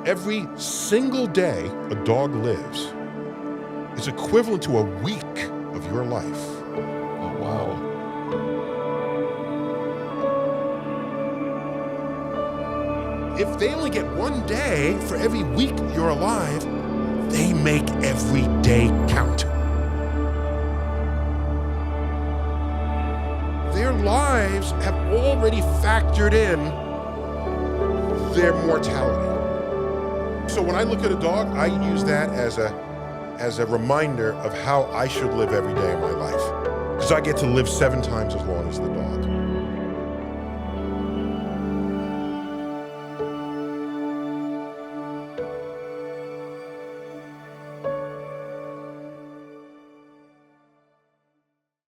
Every single day a dog lives is equivalent to a week of your life. Oh, wow. If they only get 1 day for every week you're alive, they make every day count. Their lives have already factored in their mortality. So when I look at a dog, I use that as a reminder of how I should live every day of my life. Because I get to live 7 times as long as the dog.